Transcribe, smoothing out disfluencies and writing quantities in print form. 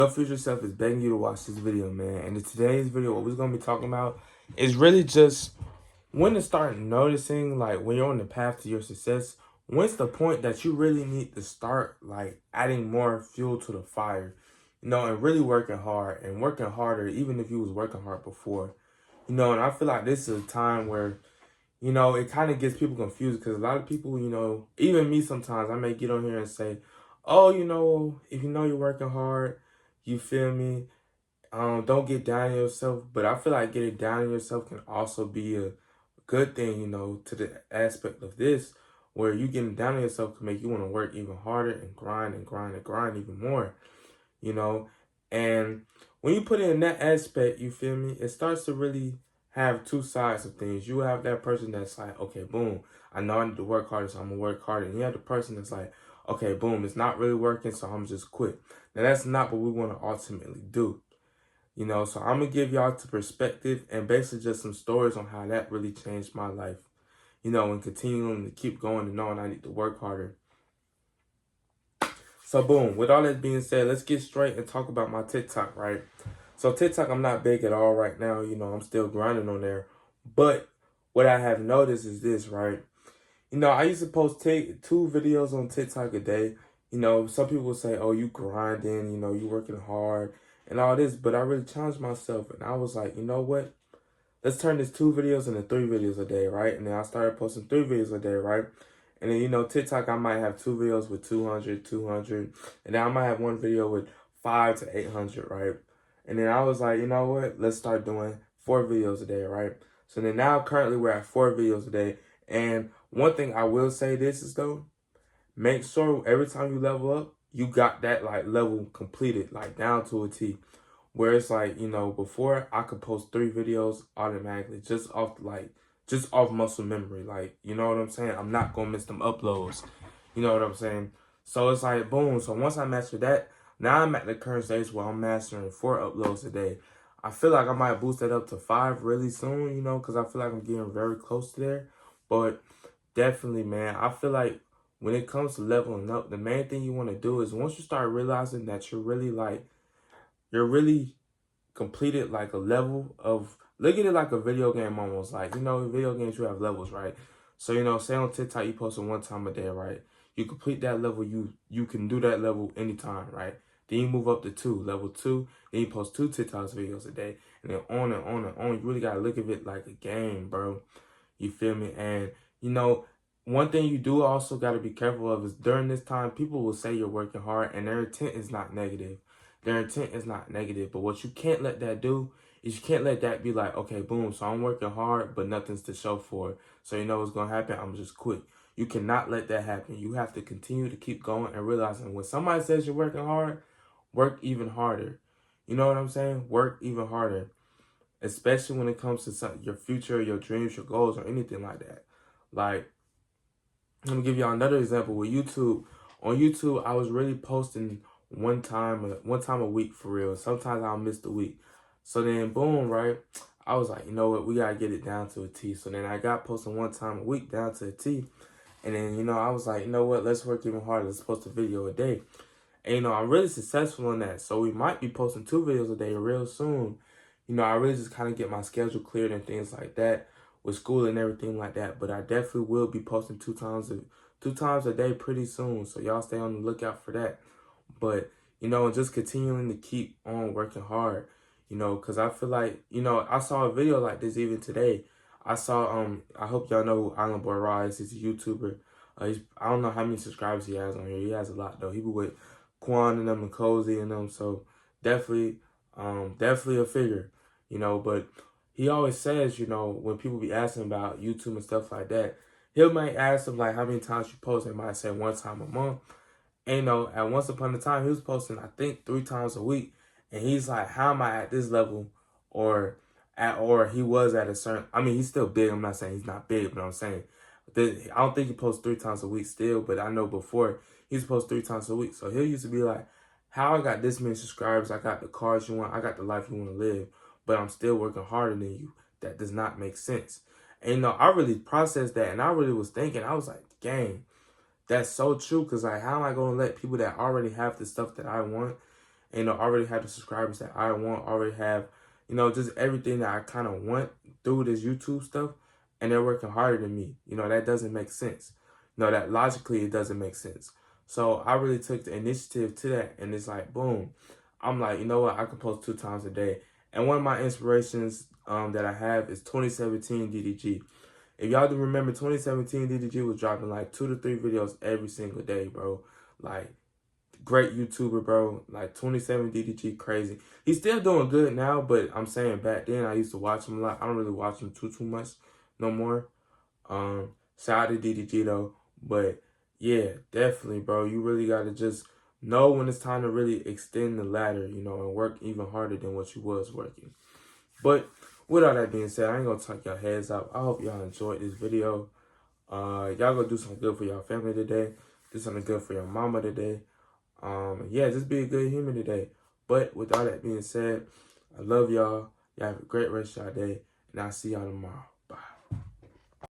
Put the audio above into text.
Your future self is begging you to watch this video, man. And in today's video, what we're gonna be talking about is really just when to start noticing, like when you're on the path to your success, when's the point that you really need to start like adding more fuel to the fire, and really working hard and working harder, even if you was working hard before, and I feel like this is a time where, it kind of gets people confused because a lot of people, even me sometimes, I may get on here and say, oh, if you know you're working hard, you feel me? Don't get down on yourself. But I feel like getting down on yourself can also be a good thing, to the aspect of this, where you getting down on yourself can make you want to work even harder and grind and grind and grind even more, you know? And when you put it in that aspect, you feel me? It starts to really have two sides of things. You have that person that's like, okay, boom, I know I need to work harder, so I'm gonna work harder. And you have the person that's like, okay, boom, it's not really working, so I'm just quit. Now that's not what we want to ultimately do. So I'm gonna give y'all to perspective and basically just some stories on how that really changed my life. And continuing to keep going and knowing I need to work harder. So boom, with all that being said, let's get straight and talk about my TikTok, right? So TikTok, I'm not big at all right now. I'm still grinding on there. But what I have noticed is this, right? I used to post two videos on TikTok a day. Some people say, oh, you grinding, you working hard and all this. But I really challenged myself and I was like, you know what? Let's turn this 2 videos into 3 videos a day, right? And then I started posting 3 videos a day, right? And then, TikTok, I might have 2 videos with 200. And then I might have one video with 5 to 800, right? And then I was like, you know what? Let's start doing 4 videos a day, right? So then now currently we're at 4 videos a day. And one thing I will say this is though, make sure every time you level up, you got that like level completed, like down to a T. Where it's like, before I could post 3 videos automatically just off muscle memory. Like, you know what I'm saying? I'm not gonna miss them uploads. You know what I'm saying? So it's like boom. So once I master that, now I'm at the current stage where I'm mastering 4 uploads a day. I feel like I might boost that up to 5 really soon, because I feel like I'm getting very close to there. But definitely, man, I feel like when it comes to leveling up, the main thing you want to do is once you start realizing that you're really completed like a level of, look at it like a video game almost. Like, in video games you have levels, right? So, say on TikTok you post it 1 time a day, right? You complete that level, you can do that level anytime, right? Then you move up to 2, level 2, then you post 2 TikToks videos a day, and then on and on and on. You really gotta look at it like a game, bro. You feel me? And one thing you do also got to be careful of is during this time, people will say you're working hard and their intent is not negative. Their intent is not negative. But what you can't let that do is you can't let that be like, okay, boom, so I'm working hard, but nothing's to show for it. So you know what's going to happen? I'm just quit. You cannot let that happen. You have to continue to keep going and realizing when somebody says you're working hard, work even harder. You know what I'm saying? Work even harder. Especially when it comes to your future, your dreams, your goals, or anything like that. Like, let me give y'all another example with YouTube. On YouTube, I was really posting one time a week for real. Sometimes I'll miss the week. So then boom, right? I was like, you know what, we gotta get it down to a T. So then I got posting 1 time a week down to a T. And then, I was like, you know what, let's work even harder. Let's post a video a day. And I'm really successful in that. So we might be posting 2 videos a day real soon. I really just kind of get my schedule cleared and things like that with school and everything like that. But I definitely will be posting 2 times a day pretty soon. So y'all stay on the lookout for that. But, just continuing to keep on working hard, because I feel like, I saw a video like this even today. I saw, I hope y'all know who Island Boy Rise is. He's a YouTuber. I don't know how many subscribers he has on here. He has a lot though. He was with Quan and them and Cozy and them. So definitely a figure, but he always says, when people be asking about YouTube and stuff like that, he might ask them like how many times you post. They might say 1 time a month. And at once upon a time, he was posting, I think 3 times a week. And he's like, how am I at this level? Or he was at a certain, I mean, he's still big. I'm not saying he's not big, but I'm saying, I don't think he posts 3 times a week still, but I know before he was posting 3 times a week. So he used to be like, how I got this many subscribers, I got the cars you want, I got the life you want to live, but I'm still working harder than you. That does not make sense. And I really processed that, and I really was thinking, I was like, dang, that's so true. Because like, how am I going to let people that already have the stuff that I want and, you know, already have the subscribers that I want, already have, you know, just everything that I kind of want through this YouTube stuff, and they're working harder than me. You know, that doesn't make sense. You know, that logically it doesn't make sense. So I really took the initiative to that, and it's like, boom. I'm like, you know what? I can post 2 times a day. And one of my inspirations that I have is 2017 DDG. If y'all do remember, 2017 DDG was dropping like 2 to 3 videos every single day, bro. Like, great YouTuber, bro. Like, 27 DDG, crazy. He's still doing good now, but I'm saying back then I used to watch him a lot. I don't really watch him too much no more. Shout out to DDG though. But yeah, definitely, bro. You really gotta just know when it's time to really extend the ladder, you know, and work even harder than what you was working. But with all that being said, I ain't gonna talk y'all heads up. I hope y'all enjoyed this video. Y'all gonna do something good for y'all family today. Do something good for your mama today. Yeah, just be a good human today. But with all that being said, I love y'all. Y'all have a great rest of y'all day, and I'll see y'all tomorrow.